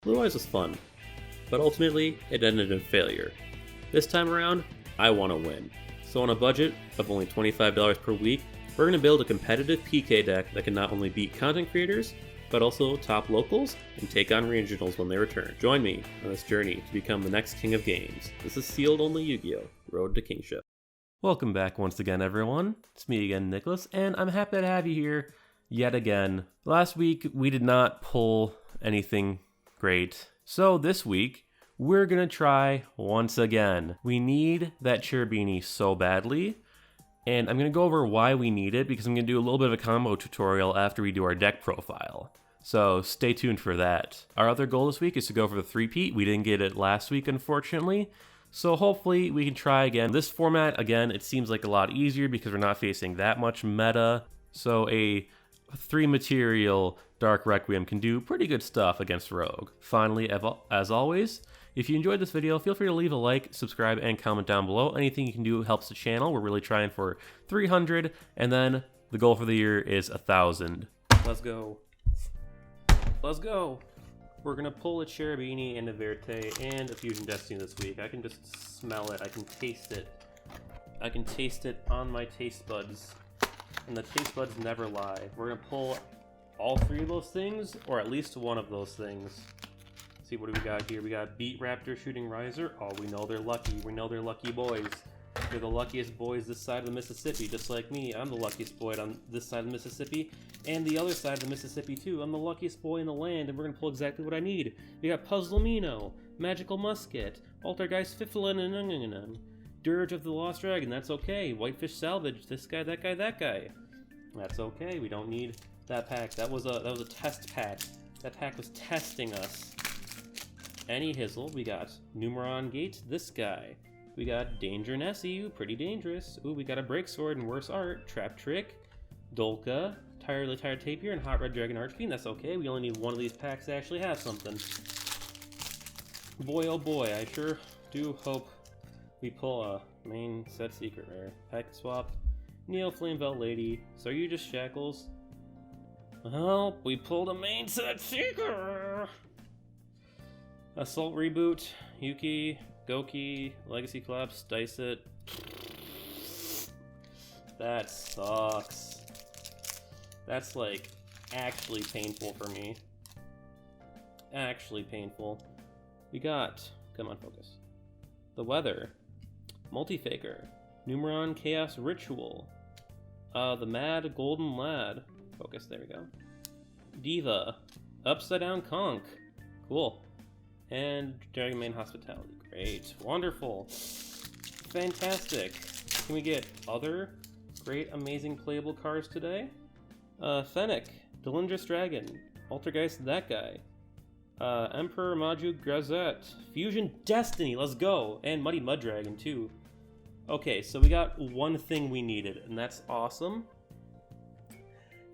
Blue Eyes was fun, but ultimately it ended in failure. This time around, I want to win. So on a budget of only $25 per week, we're going to build a competitive PK deck that can not only beat content creators, but also top locals and take on regionals when they return. Join me on this journey to become the next king of games. This is sealed only Yu-Gi-Oh! Road to Kingship. Welcome back once again, everyone. It's me again, Nicholas, and I'm happy to have you here yet again. Last week, we did not pull anything great. So this week, we're gonna try once again. We need that Cherubini so badly, and I'm gonna go over why we need it because I'm gonna do a little bit of a combo tutorial after we do our deck profile. So stay tuned for that. Our other goal this week is to go for the three-peat. We didn't get it last week, unfortunately. So hopefully we can try again. This format, again, it seems like a lot easier because we're not facing that much meta. So a 3-material Dark Requiem can do pretty good stuff against Rogue. Finally, as always, if you enjoyed this video, feel free to leave a like, subscribe, and comment down below. Anything you can do helps the channel. We're really trying for 300, and then the goal for the year is 1,000. Let's go. Let's go. We're gonna pull a Cherubini and a Verte and a Fusion Destiny this week. I can just smell it. I can taste it. I can taste it on my taste buds. And the taste buds never lie. We're gonna pull all 3 of those things, or at least one of those things. Let's see, what do we got here? We got Beat Raptor, Shooting Riser. Oh, we know they're lucky. We know they're lucky boys. They're the luckiest boys this side of the Mississippi, just like me. I'm the luckiest boy on this side of the Mississippi, and the other side of the Mississippi too. I'm the luckiest boy in the land, and we're gonna pull exactly what I need. We got Puzzlemino, Magical Musket, Altergeist Fiflin, and Dirge of the Lost Dragon. That's okay. Whitefish Salvage. This guy, that guy, that guy. That's okay. We don't need that pack. That was a test pack. That pack was testing us. Any Hizzle. We got Numeron Gate. This guy. We got Danger Nessie, pretty dangerous. Ooh, we got a Break Sword and Worse Art, Trap Trick, Dolka, Tired Tapir, and Hot Red Dragon Archfiend. That's okay, we only need one of these packs to actually have something. Boy, oh boy, I sure do hope we pull a main set secret rare. Packet Swap, Neo Flame Belt Lady. So are you just Shackles? Oh, we pulled a main set secret! Assault Reboot, Yuki, Goki, Legacy Collapse, Dice It. That sucks. That's like actually painful for me. Actually painful. We got, come on, focus. The Weather, Multi-Faker, Numeron Chaos Ritual, the Mad Golden Lad. Focus, there we go. Diva, Upside Down Conch. Cool. And Dragon Main Hospitality. Great. Wonderful. Fantastic. Can we get other great, amazing playable cards today? Fennec, Delindrous Dragon, Altergeist, that guy. Emperor Maju Grazette, Fusion Destiny, let's go! And Muddy Mud Dragon, too. Okay, so we got one thing we needed, and that's awesome.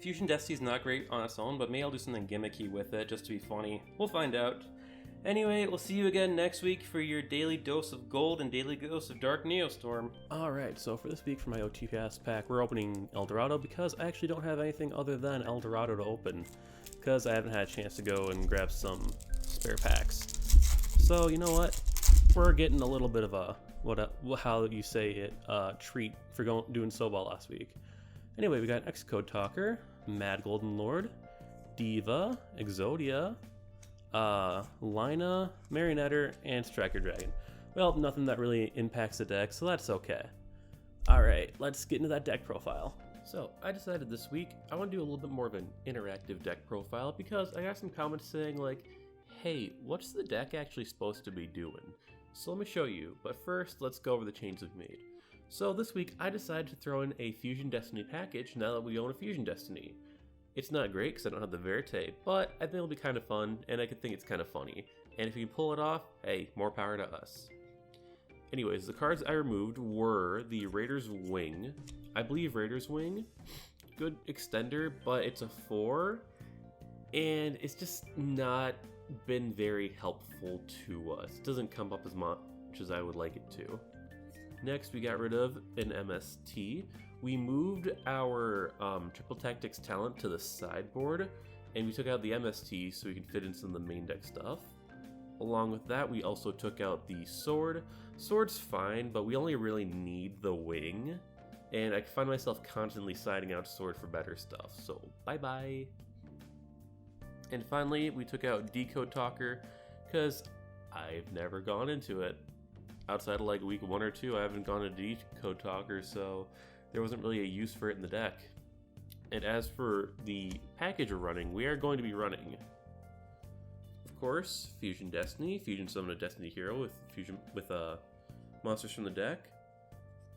Fusion Destiny's not great on its own, but maybe I'll do something gimmicky with it just to be funny. We'll find out. Anyway, we'll see you again next week for your daily dose of gold and daily dose of Dark Neostorm. Alright, so for this week for my OTPS pack, we're opening El Dorado because I actually don't have anything other than El Dorado to open. Because I haven't had a chance to go and grab some spare packs. So, you know what? We're getting a little bit of a, how you say it, treat for doing so well last week. Anyway, we got Xcode Talker, Mad Golden Lord, Diva, Exodia, Lina, Marionetter, and Striker Dragon. Well, nothing that really impacts the deck, so that's okay. Alright, let's get into that deck profile. So, I decided this week I want to do a little bit more of an interactive deck profile because I got some comments saying like, hey, what's the deck actually supposed to be doing? So let me show you, but first let's go over the changes we've made. So this week I decided to throw in a Fusion Destiny package now that we own a Fusion Destiny. It's not great because I don't have the Verte, but I think it'll be kind of fun, and I could think it's kind of funny. And if we can pull it off, hey, more power to us. Anyways, the cards I removed were the Raider's Wing. I believe Raider's Wing. Good extender, but it's a 4. And it's just not been very helpful to us. It doesn't come up as much as I would like it to. Next, we got rid of an MST. We moved our Triple Tactics talent to the sideboard, and we took out the MST so we can fit in some of the main deck stuff. Along with that, we also took out the sword. Sword's fine, but we only really need the wing. And I find myself constantly siding out sword for better stuff, so bye-bye. And finally, we took out Decode Talker, because I've never gone into it. Outside of like week 1 or 2, I haven't gone to Decode Talker, so there wasn't really a use for it in the deck. And as for the package we're running, we are going to be running, of course, Fusion Destiny, Fusion Summon a Destiny Hero with monsters from the deck.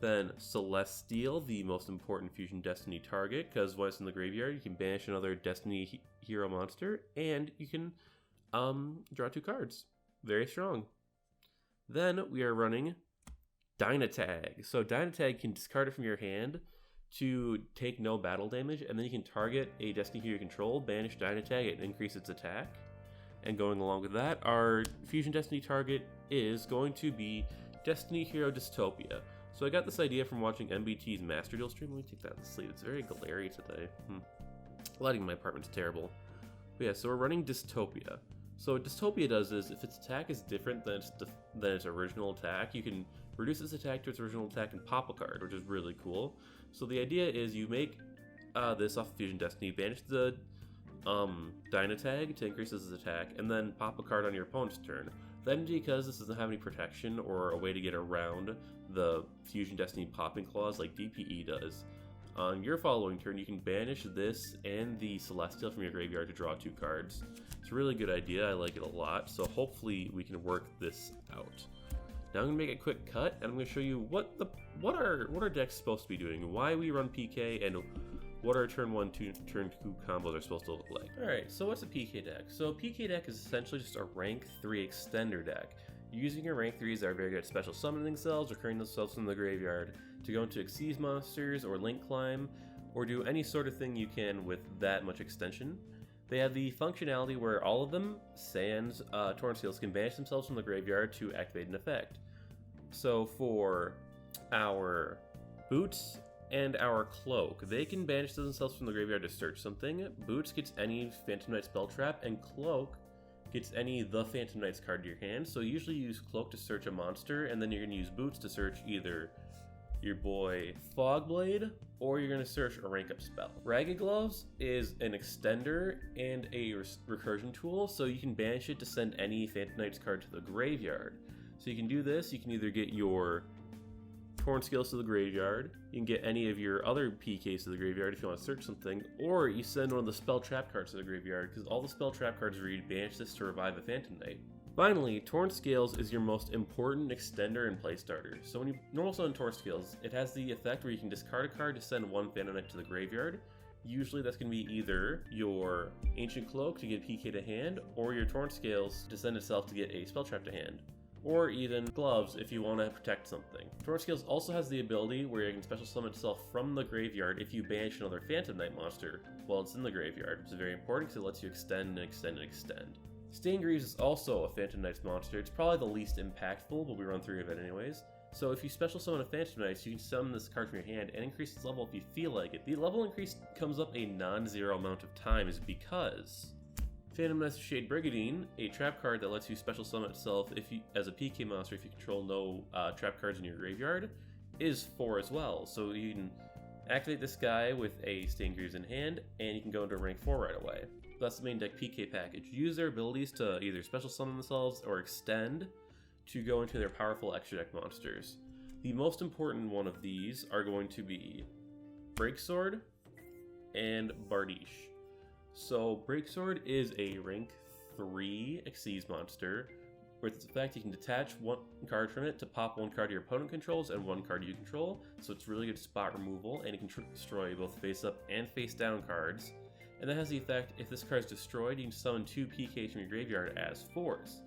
Then Celestial, the most important Fusion Destiny target, because when it's in the graveyard, you can banish another Destiny Hero monster, and you can draw 2 cards. Very strong. Then we are running Dynatag. So Dynatag can discard it from your hand to take no battle damage, and then you can target a Destiny Hero you control, banish Dynatag, and increase its attack. And going along with that, our Fusion Destiny target is going to be Destiny Hero Dystopia. So I got this idea from watching MBT's Master Duel stream. Let me take that to sleep. It's very glary today. Lighting in my apartment's terrible. But yeah, so we're running Dystopia. So what Dystopia does is, if its attack is different than its original attack, you can reduce its attack to its original attack and pop a card, which is really cool. So the idea is you make this off of Fusion Destiny, banish the Dynatag to increase its attack, and then pop a card on your opponent's turn. Then, because this doesn't have any protection or a way to get around the Fusion Destiny popping clause like DPE does, on your following turn you can banish this and the Celestial from your graveyard to draw 2 cards. It's a really good idea, I like it a lot, so hopefully we can work this out. Now I'm going to make a quick cut, and I'm going to show you what our deck's supposed to be doing, why we run PK, and what our turn 1 to turn 2 combos are supposed to look like. Alright, so what's a PK deck? So a PK deck is essentially just a rank 3 extender deck. Using your rank 3s that are very good at special summoning themselves, recurring themselves from the graveyard, to go into Xyz monsters, or link climb, or do any sort of thing you can with that much extension. They have the functionality where all of them, sans Torn Scales, can banish themselves from the graveyard to activate an effect. So for our Boots and our Cloak, they can banish themselves from the graveyard to search something. Boots gets any Phantom Knight spell trap, and Cloak gets any The Phantom Knights card to your hand. So you usually use Cloak to search a monster, and then you're going to use Boots to search either your boy Fogblade, or you're going to search a rank up spell. Ragged Gloves is an extender and a recursion tool, so you can banish it to send any Phantom Knights card to the graveyard. So you can do this, you can either get your Torn Scales to the graveyard, you can get any of your other PKs to the graveyard if you want to search something, or you send one of the spell trap cards to the graveyard, because all the spell trap cards read banish this to revive a Phantom Knight. Finally, Torn Scales is your most important extender and play starter. So when you normal summon Torn Scales, it has the effect where you can discard a card to send 1 Phantom Knight to the graveyard. Usually that's going to be either your Ancient Cloak to get PK to hand, or your Torn Scales to send itself to get a spell trap to hand. Or even Gloves if you want to protect something. Torn Scales also has the ability where it can special summon itself from the graveyard if you banish another Phantom Knight monster while it's in the graveyard, which is very important because it lets you extend and extend and extend. Stained Greaves is also a Phantom Knights monster. It's probably the least impactful, but we run through it anyways. So if you special summon a Phantom Knights, you can summon this card from your hand and increase its level if you feel like it. The level increase comes up a non-zero amount of times because Phantom Knights Shade Brigadine, a trap card that lets you special summon itself as a PK monster if you control no trap cards in your graveyard, is 4 as well. So you can activate this guy with a Stained Greaves in hand, and you can go into rank 4 right away. That's the main deck PK package. Use their abilities to either special summon themselves or extend to go into their powerful extra deck monsters. The most important one of these are going to be Breaksword and Bardiche. So Breaksword is a rank 3 Xyz monster. With its effect, you can detach 1 card from it to pop 1 card your opponent controls and 1 card you control, so it's really good spot removal, and it can destroy both face up and face down cards. And that has the effect, if this card is destroyed, you can summon 2 PKs from your graveyard as force.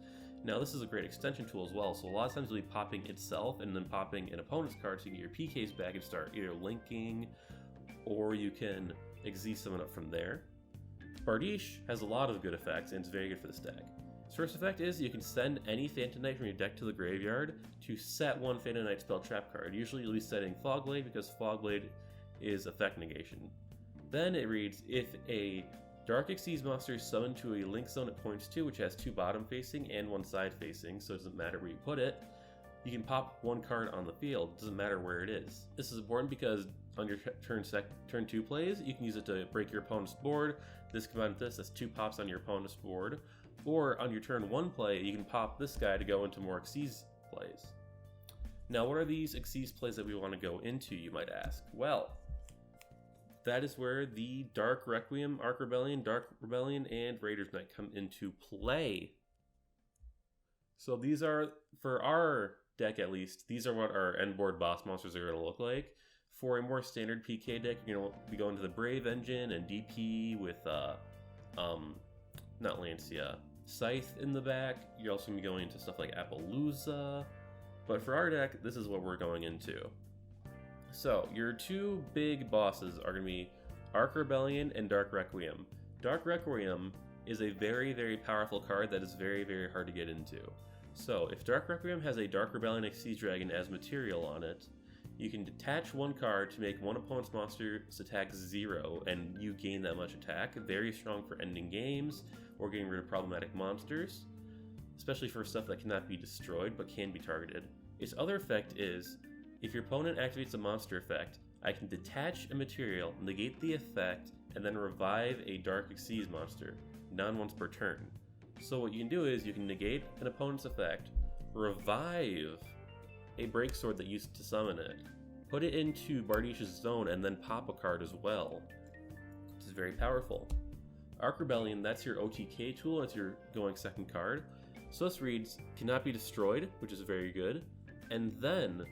Now this is a great extension tool as well, so a lot of times you'll be popping itself and then popping an opponent's card so you can get your PKs back and start either linking, or you can Xyz summon up from there. Bardiche has a lot of good effects and it's very good for this deck. Its first effect is you can send any Phantom Knight from your deck to the graveyard to set 1 Phantom Knight spell trap card. Usually you'll be setting Fogblade because Fogblade is effect negation. Then it reads, if a Dark Xyz monster is summoned to a link zone it points to, which has 2 bottom facing and 1 side facing, so it doesn't matter where you put it. You can pop 1 card on the field, doesn't matter where it is. This is important because on your turn 2 plays, you can use it to break your opponent's board. This combined with this, that's 2 pops on your opponent's board. Or on your turn 1 play, you can pop this guy to go into more Xyz plays. Now, what are these Xyz plays that we want to go into, you might ask? Well, that is where the Dark Requiem, Arc Rebellion, Dark Rebellion, and Raider's Knight come into play. So these are, for our deck at least, these are what our end board boss monsters are going to look like. For a more standard PK deck, you're going to be going to the Brave Engine and DP with, not Lancia, Scythe in the back. You're also going to be going into stuff like Appaloosa. But for our deck, this is what we're going into. So, your 2 big bosses are going to be Arc Rebellion and Dark Requiem. Dark Requiem is a very, very powerful card that is very, very hard to get into. So, if Dark Requiem has a Dark Rebellion Xyz Dragon as material on it, you can detach 1 card to make 1 opponent's monster's attack 0, and you gain that much attack. Very strong for ending games or getting rid of problematic monsters, especially for stuff that cannot be destroyed but can be targeted. Its other effect is, if your opponent activates a monster effect, I can detach a material, negate the effect, and then revive a Dark Xyz monster, once per turn. So what you can do is you can negate an opponent's effect, revive a break sword that used to summon it, put it into Bardish's zone, and then pop a card as well. This is very powerful. Arc Rebellion, that's your OTK tool, that's your going second card. So this reads, cannot be destroyed, which is very good. And then,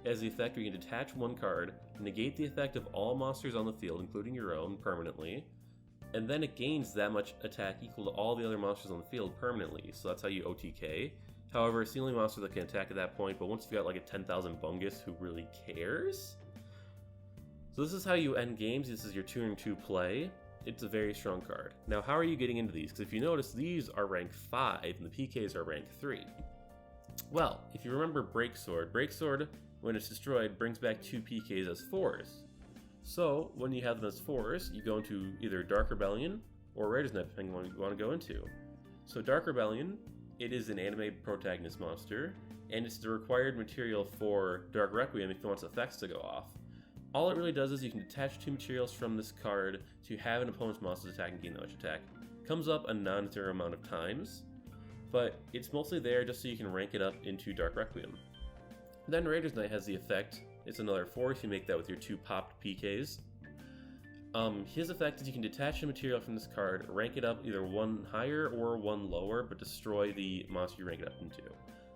as the effect, you can detach 1 card, negate the effect of all monsters on the field, including your own, permanently, and then it gains that much attack equal to all the other monsters on the field permanently, so that's how you OTK. However, it's the only monster that can attack at that point, but once you've got like a 10,000 Bungus, who really cares? So this is how you end games. This is your turn 2 play. It's a very strong card. Now, how are you getting into these? Because if you notice, these are rank 5, and the PKs are rank 3. Well, if you remember Breaksword, when it's destroyed, brings back 2 PKs as 4s. So, when you have them as 4s, you go into either Dark Rebellion or Raider's Knight, depending on what you want to go into. So Dark Rebellion, it is an anime protagonist monster, and it's the required material for Dark Requiem if you want its effects to go off. All it really does is you can detach 2 materials from this card to have an opponent's monster's attack and gain that much attack. Comes up a non-zero amount of times, but it's mostly there just so you can rank it up into Dark Requiem. Then Raider's Knight has the effect, it's another 4 if you make that with your 2 popped PKs. His effect is you can detach a material from this card, rank it up either 1 higher or 1 lower, but destroy the monster you rank it up into.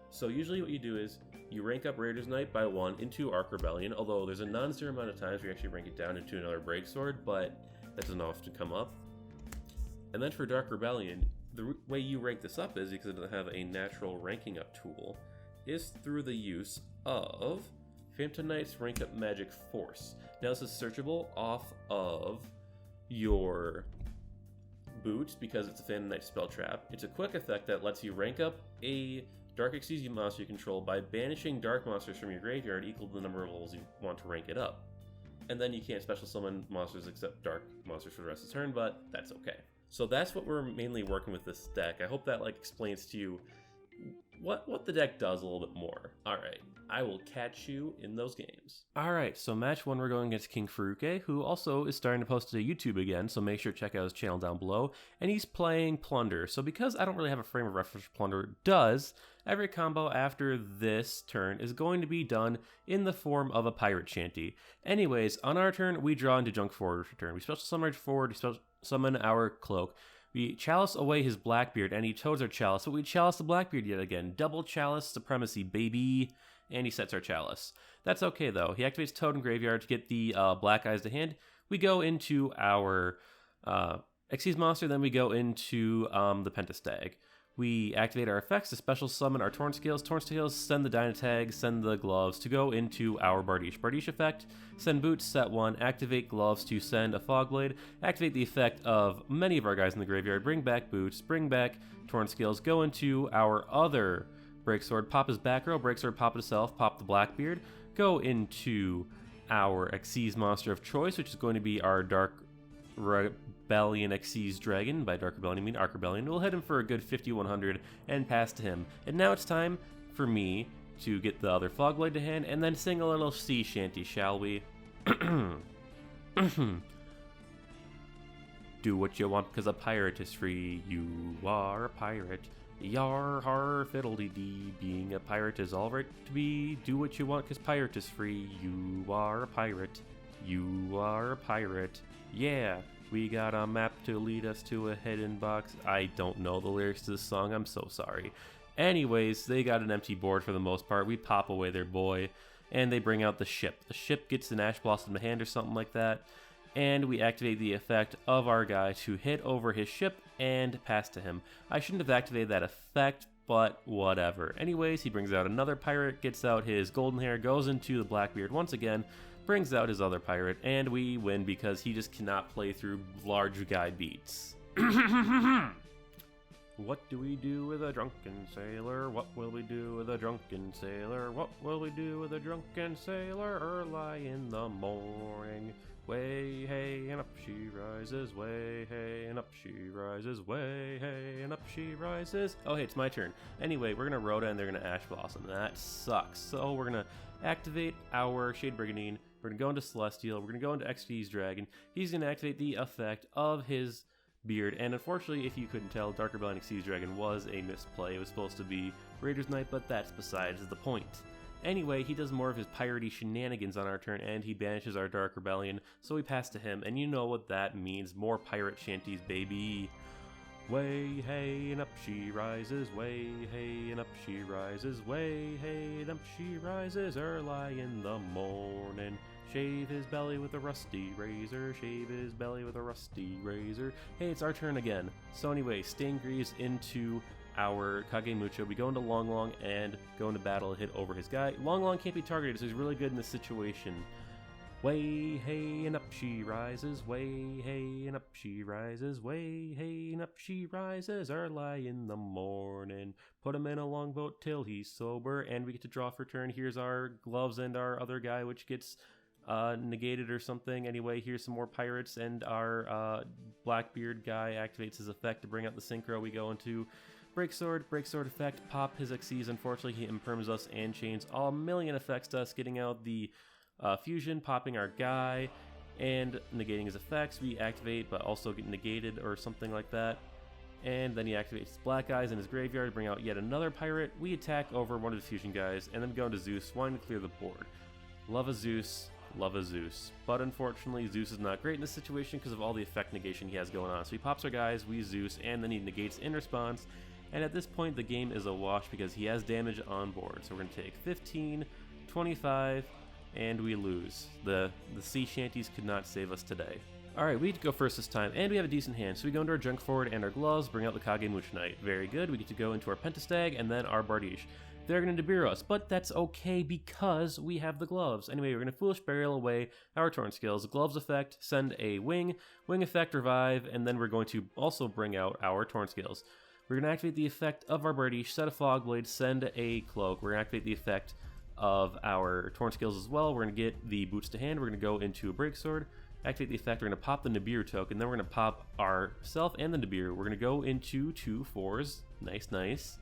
So usually what you do is, you rank up Raider's Knight by 1 into Arc Rebellion, although there's a non-zero amount of times where you actually rank it down into another Breaksword, but that doesn't often come up. And then for Dark Rebellion, the way you rank this up is, because it doesn't have a natural ranking up tool, is through the use of Phantom Knight's Rank Up Magic Force. Now this is searchable off of your boots because it's a Phantom Knight spell trap. It's a quick effect that lets you rank up a Dark Xyz monster you control by banishing dark monsters from your graveyard equal to the number of levels you want to rank it up. And then you can't special summon monsters except dark monsters for the rest of the turn, but that's okay. So that's what we're mainly working with this deck. I hope that explains to you what the deck does a little bit more. Alright, I will catch you in those games. Alright, so match 1 we're going against King Faruque, who also is starting to post to YouTube again, so make sure to check out his channel down below. And he's playing Plunder, so because I don't really have a frame of reference for Plunder does, every combo after this turn is going to be done in the form of a Pirate Shanty. Anyways, on our turn, we draw into Junk Forward return. We special summon our forward, we special summon our Cloak. We chalice away his Blackbeard, and he toads our chalice, but we chalice the Blackbeard yet again. Double chalice supremacy, baby. And he sets our chalice. That's okay, though. He activates Toad in Graveyard to get the Black Eyes to hand. We go into our Xyz monster, then we go into the Pentastag. We activate our effects to special summon our Torn Scales. Torn Scales send the Dynatag, send the Gloves to go into our Bardiche. Bardiche effect, send Boots, set 1, activate Gloves to send a Fogblade, activate the effect of many of our guys in the graveyard, bring back Boots, bring back Torn Scales, go into our other Breaksword, pop his back row, Breaksword, pop it itself, pop the Blackbeard, go into our Xyz monster of choice, which is going to be our Dark Rebellion Xyz Dragon, by Dark Rebellion I mean Arc Rebellion. We'll hit him for a good 5100 and pass to him. And now it's time for me to get the other Fogblade to hand and then sing a little sea shanty, shall we? Do what you want, cause a pirate is free. You are a pirate. Yar har fiddle-dee-dee. Being a pirate is alright to be. Do what you want, cause pirate is free. You are a pirate. You are a pirate. Yeah, we got a map to lead us to a hidden box. I don't know the lyrics to this song, I'm so sorry. Anyways, they got an empty board for the most part. We pop away their boy, and they bring out the ship. The ship gets an Ash Blossom to hand or something like that, and we activate the effect of our guy to hit over his ship and pass to him. I shouldn't have activated that effect, but whatever. Anyways, he brings out another pirate, gets out his golden hair, goes into the Blackbeard once again, brings out his other pirate, and we win because he just cannot play through large guy beats. What do we do with a drunken sailor? What will we do with a drunken sailor? What will we do with a drunken sailor? Early in the morning. Way, hey, and up she rises. Way, hey, and up she rises. Way, hey, and up she rises. Oh, hey, it's my turn. Anyway, we're going to Rhoda and they're going to Ash Blossom. That sucks. So we're going to activate our Shade Brigandine. We're going to go into Celestial. We're going to go into Xyz Dragon. He's going to activate the effect of his beard, and unfortunately, if you couldn't tell, Dark Rebellion Xyz Dragon was a misplay. It was supposed to be Raider's Knight, but that's besides the point. Anyway, he does more of his piratey shenanigans on our turn, and he banishes our Dark Rebellion, so we pass to him, and you know what that means. More pirate shanties, baby. Way, hey, and up she rises. Way, hey, and up she rises. Way, hey, and up she rises. Early in the morning. Shave his belly with a rusty razor. Shave his belly with a rusty razor. Hey, it's our turn again. So anyway, Stain Greaves into our Kagemucho. We go into Long Long and go into battle, hit over his guy. Long Long can't be targeted, so he's really good in this situation. Way, hey, and up she rises. Way, hey, and up she rises. Way, hey, and up she rises. Early in the morning. Put him in a longboat till he's sober, and we get to draw for turn. Here's our gloves and our other guy, which gets negated or something. Anyway, here's some more pirates, and our Blackbeard guy activates his effect to bring out the Synchro. We go into Breaksword effect, pop his Xyz. Unfortunately, he imperms us and chains a million effects to us, getting out the fusion, popping our guy, and negating his effects. We activate, but also get negated or something like that. And then he activates his black eyes in his graveyard to bring out yet another pirate. We attack over one of the fusion guys, and then go into Zeus, wanting to clear the board. Love a Zeus. Love a Zeus. But unfortunately, Zeus is not great in this situation because of all the effect negation he has going on. So he pops our guys, we Zeus, and then he negates in response. And at this point, the game is a wash because he has damage on board. So we're going to take 15, 25, and we lose. The sea shanties could not save us today. Alright, we get to go first this time, and we have a decent hand. So we go into our Junk Forward and our gloves, bring out the Kagemucho Knight. Very good. We get to go into our Pentastag and then our Bardiche. They're going to debuff us, but that's okay because we have the gloves. Anyway, we're going to Foolish Burial away our Torn Skills. The gloves effect, send a wing effect, revive, and then we're going to also bring out our Torn Skills. We're going to activate the effect of our Bardiche, set a Fogblade, send a Cloak. We're going to activate the effect of our Torn Skills as well. We're going to get the Boots to hand. We're going to go into a Breaksword, activate the effect. We're going to pop the Nibiru token, then we're going to pop ourself and the Nibiru. We're going to go into 2 4s. Nice, nice.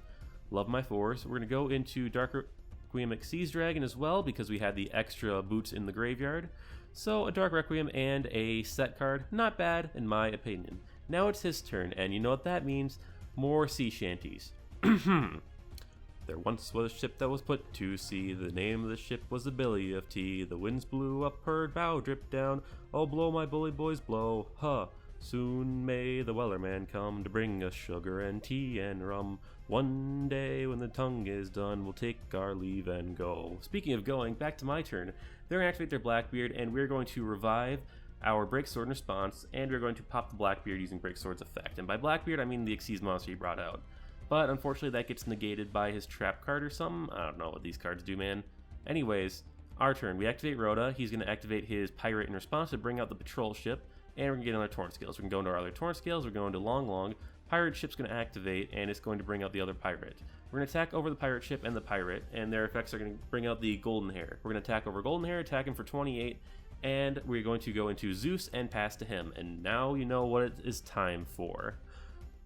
Love my 4s. We're going to go into Dark Requiem Xyz Dragon as well because we had the extra boots in the graveyard. So a Dark Requiem and a set card. Not bad in my opinion. Now it's his turn, and you know what that means. More sea shanties. There once was a ship that was put to sea. The name of the ship was the Billy of Tea. The winds blew up her bow, dripped down. Oh, blow, my bully boys, blow. Huh. Soon may the Wellerman come to bring us sugar and tea and rum. One day when the tongue is done, we'll take our leave and go. Speaking of going, back to my turn. They're going to activate their Blackbeard, and we're going to revive our Breaksword in response, and we're going to pop the Blackbeard using Breaksword's effect. And by Blackbeard, I mean the Xyz monster he brought out. But unfortunately, that gets negated by his trap card or something. I don't know what these cards do, man. Anyways, our turn. We activate Rhoda. He's going to activate his Pirate in response to bring out the patrol ship. And we're going to get another Torn Scales. We can go into our other Torn Scales. We're going to Long Long. Pirate ship's going to activate, and it's going to bring out the other pirate. We're going to attack over the pirate ship and the pirate, and their effects are going to bring out the Golden Hair. We're going to attack over Golden Hair, attack him for 28, And we're going to go into Zeus and pass to him. And now you know what it is time for.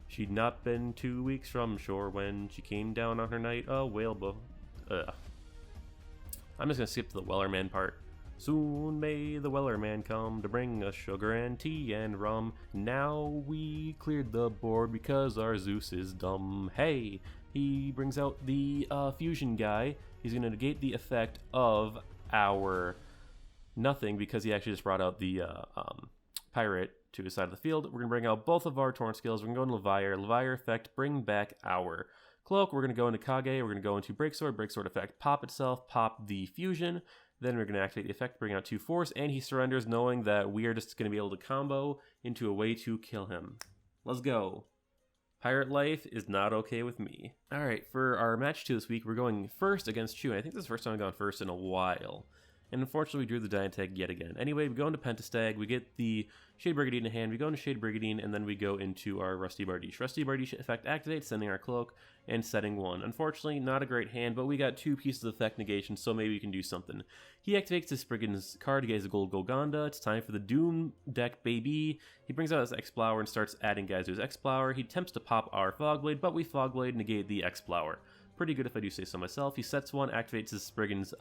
She'd not been 2 weeks from shore when she came down on her night a whaleboat. I'm just gonna skip to the Wellerman part. Soon may the Wellerman come to bring us sugar and tea and rum. Now we cleared the board because our Zeus is dumb. Hey, he brings out the fusion guy. He's gonna negate the effect of our nothing because he actually just brought out the pirate to his side of the field. We're gonna bring out both of our torn skills. We're gonna go into Leviar effect, bring back our cloak. We're gonna go into Kage. We're gonna go into breaksword effect, pop itself, pop the fusion. Then we're gonna activate the effect, bring out 2 force, and he surrenders, knowing that we are just gonna be able to combo into a way to kill him. Let's go. Pirate life is not okay with me. All right, for our match 2 this week, we're going first against Chu. I think this is the first time I've gone first in a while. And unfortunately, we drew the Diantag yet again. Anyway, we go into Pentastag, we get the Shade Brigandine in hand, we go into Shade Brigandine, and then we go into our Rusty Bardiche. Rusty Bardiche effect activates, sending our cloak, and setting 1. Unfortunately, not a great hand, but we got 2 pieces of effect negation, so maybe we can do something. He activates his Brigand's card to get his Gold Golgonda. It's time for the Doom deck, baby. He brings out his X-Plower and starts adding guys to his X-Plower. He attempts to pop our Fogblade, but we Fogblade negate the X-Plower. Pretty good if I do say so myself. He sets 1, activates his Brigand's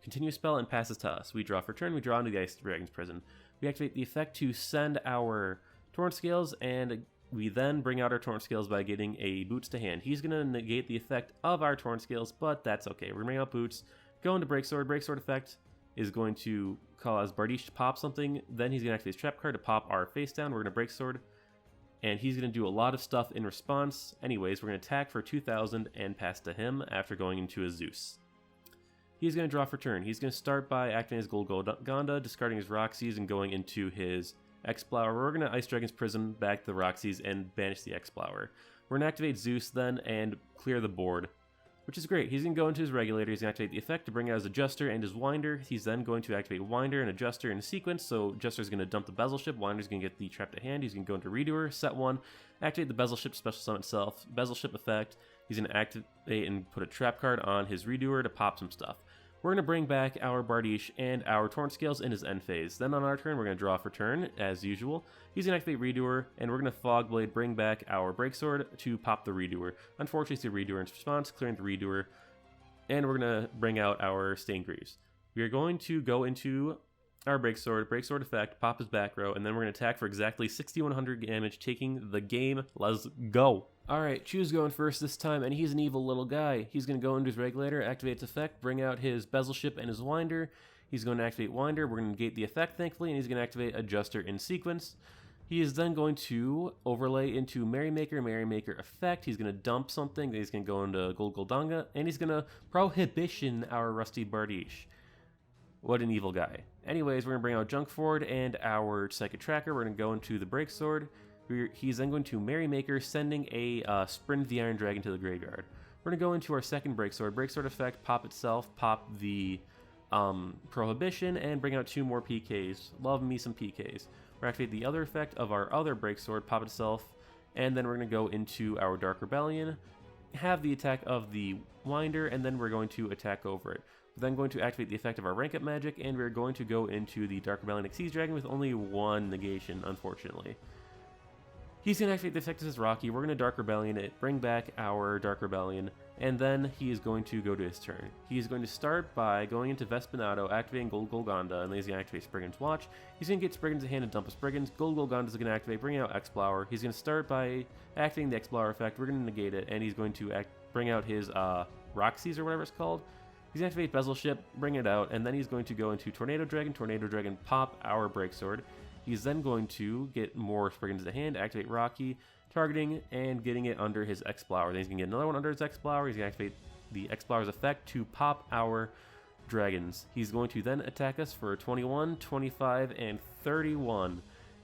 continue spell, and passes to us. We draw for turn, we draw into the Ice Dragon's Prison. We activate the effect to send our Torn Scales, and we then bring out our Torn Scales by getting a Boots to hand. He's going to negate the effect of our Torn Scales, but that's okay. We're going to bring out Boots, go into Breaksword. Breaksword effect is going to cause Bardiche to pop something, then he's going to activate his Trap card to pop our face down. We're going to Breaksword, and he's going to do a lot of stuff in response. Anyways, we're going to attack for 2,000 and pass to him after going into a Zeus. He's going to draw for turn. He's going to start by activating his Gold Golgonda, discarding his Roxy's, and going into his X-Plower. We're going to Ice Dragon's Prison back the Roxy's and banish the X-Plower. We're going to activate Zeus then and clear the board, which is great. He's going to go into his Regulator. He's going to activate the effect to bring out his Adjuster and his Winder. He's then going to activate Winder and Adjuster in a sequence. So Adjuster's going to dump the Bezel Ship. Winder's going to get the Trap to hand. He's going to go into Redoer, set 1, activate the Bezel Ship, special summon itself. Bezel Ship effect. He's going to activate and put a Trap card on his Redoer to pop some stuff. We're going to bring back our Bardiche and our Torn Scales in his end phase. Then on our turn, we're going to draw for turn, as usual. He's going to activate Redoer, and we're going to Fogblade, bring back our Breaksword to pop the Redoer. Unfortunately, it's the Redoer in response, clearing the Redoer, and we're going to bring out our Stained Greaves. We are going to go into our Breaksword effect, pop his back row, and then we're going to attack for exactly 6,100 damage, taking the game. Let's go! Alright, Chu's going first this time, and he's an evil little guy. He's going to go into his Regulator, activate its effect, bring out his Bezel Ship and his Winder. He's going to activate Winder, we're going to negate the effect, thankfully, and he's going to activate Adjuster in sequence. He is then going to overlay into Merrymaker effect. He's going to dump something, then he's going to go into Gold Golgonda, and he's going to Prohibition our Rusty Bardiche. What an evil guy. Anyways, we're going to bring out Junk Ford and our Psychic Tracker. We're going to go into the Breaksword. He's then going to Merrymaker, sending a Sprint the Iron Dragon to the graveyard. We're going to go into our second Breaksword. Breaksword effect, pop itself, pop the Prohibition, and bring out 2 more PKs. Love me some PKs. We're going to activate the other effect of our other Breaksword, pop itself, and then we're going to go into our Dark Rebellion, have the attack of the Winder, and then we're going to attack over it. We're then going to activate the effect of our Rank Up Magic, and we're going to go into the Dark Rebellion Xyz Dragon with only 1 negation, unfortunately. He's going to activate the effect of his Rocky. We're going to Dark Rebellion it, bring back our Dark Rebellion, and then he is going to go to his turn. He is going to start by going into Vespinato, activating Gold Golgonda, and then he's going to activate Spriggan's Watch. He's going to get Spriggan's hand and dump a Spriggan's. Gold Golgonda is going to activate, bring out X-Plower. He's going to start by activating the X-Plower effect. We're going to negate it, and he's going to bring out his Roxy's or whatever it's called. He's going to activate Bezel Ship, bring it out, and then he's going to go into Tornado Dragon, pop our Breaksword. He's then going to get more Spriggans to hand, activate Rocky, targeting, and getting it under his X-Plower. Then he's going to get another one under his X-Plower. He's going to activate the X-Plower's effect to pop our dragons. He's going to then attack us for 21, 25, and 31.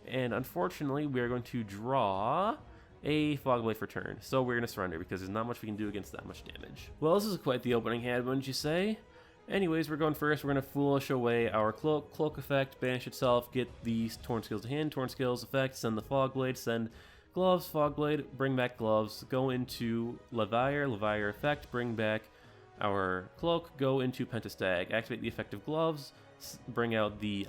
And unfortunately, we are going to draw a Fogblade for turn. So we're going to surrender because there's not much we can do against that much damage. Well, this is quite the opening hand, wouldn't you say? Anyways, we're going first. We're going to Foolish away our Cloak effect, banish itself, get these Torn Skills to hand, Torn Skills effect, send the Fogblade, send Gloves, Fogblade, bring back Gloves, go into Leviar effect, bring back our Cloak, go into Pentastag, activate the effect of Gloves, bring out the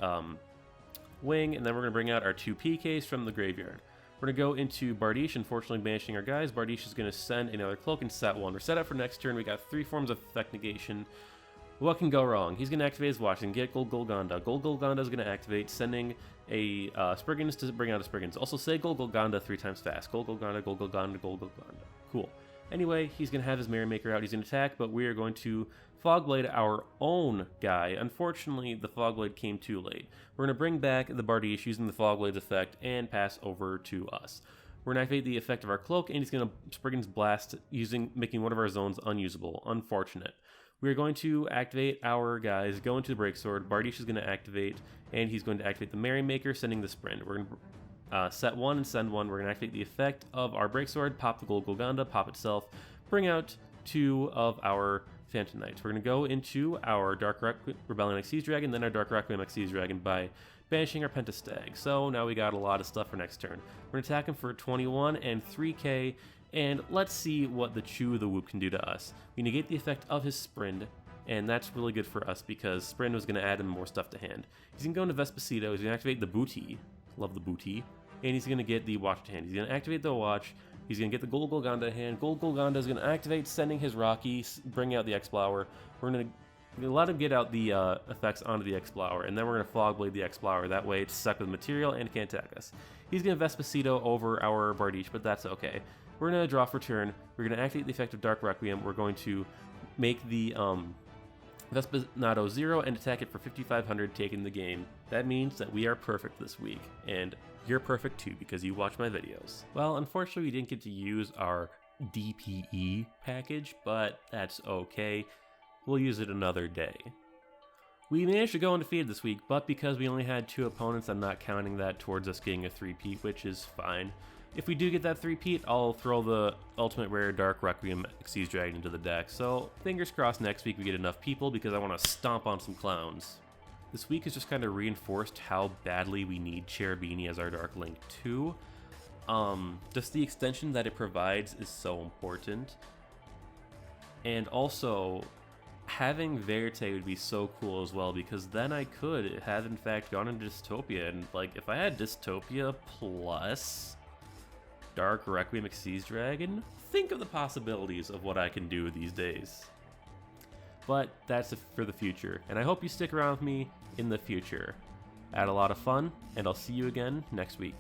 wing, and then we're going to bring out our 2 PKs from the graveyard. We're going to go into Bardiche, unfortunately banishing our guys. Bardiche is going to send another cloak and set 1. We're set up for next turn. We got 3 forms of effect negation. What can go wrong? He's going to activate his watch and get Gold Golgonda. Gold Golgonda is going to activate, sending a Spriggans to bring out a Spriggans. Also say Gold Golgonda 3 times fast. Gold Golgonda, Gold Golgonda, Gold Golgonda. Cool. Anyway, he's going to have his Merrymaker out. He's going to attack, but we are going to Fogblade our own guy. Unfortunately, the Fogblade came too late. We're going to bring back the Bardiche using the Fogblade's effect and pass over to us. We're going to activate the effect of our Cloak, and he's going to Spriggans Blast, making one of our zones unusable. Unfortunate. We're going to activate our guys, go into the Breaksword. Bardiche is going to activate, and he's going to activate the Merrymaker, sending the Sprint. We're going to set 1 and send 1. We're going to activate the effect of our Breaksword, pop the Gold Golgonda, pop itself, bring out 2 of our Phantom Knights. We're going to go into our Dark Rebellion Xyz Dragon, then our Dark Requiem Xyz Dragon by banishing our Pentastag. So now we got a lot of stuff for next turn. We're going to attack him for 21 and 3k, and let's see what the Chew the Whoop can do to us. We negate the effect of his Sprint, and that's really good for us because Sprint was going to add him more stuff to hand. He's going to go into Vespacito, he's going to activate the Booty, love the Booty, and he's going to get the Watch to hand. He's going to activate the Watch, he's going to get the Gold Golgonda to hand. Gold Golgonda is going to activate, sending his Rocky, bring out the X-Flower. We're going to let him get out the effects onto the X-Flower, and then we're going to Fogblade the X-Flower. That way it's stuck with material and it can't attack us. He's going to Vespacito over our Bardiche, but that's okay. We're going to draw for turn. We're going to activate the effect of Dark Requiem. We're going to make the Vespinato 0 and attack it for 5,500, taking the game. That means that we are perfect this week, and you're perfect too because you watch my videos. Well, unfortunately we didn't get to use our DPE package, but that's okay. We'll use it another day. We managed to go undefeated this week, but because we only had 2 opponents, I'm not counting that towards us getting a 3-peat, which is fine. If we do get that 3-peat, I'll throw the Ultimate Rare Dark Requiem Xyz Dragon into the deck, so fingers crossed next week we get enough people because I want to stomp on some clowns. This week has just kind of reinforced how badly we need Cherubini as our Dark Link too. Just the extension that it provides is so important. And also, having Verite would be so cool as well, because then I could have in fact gone into Dystopia, and like if I had Dystopia plus Dark Requiem Xyz Dragon, think of the possibilities of what I can do these days. But that's for the future, and I hope you stick around with me in the future. I had a lot of fun, and I'll see you again next week.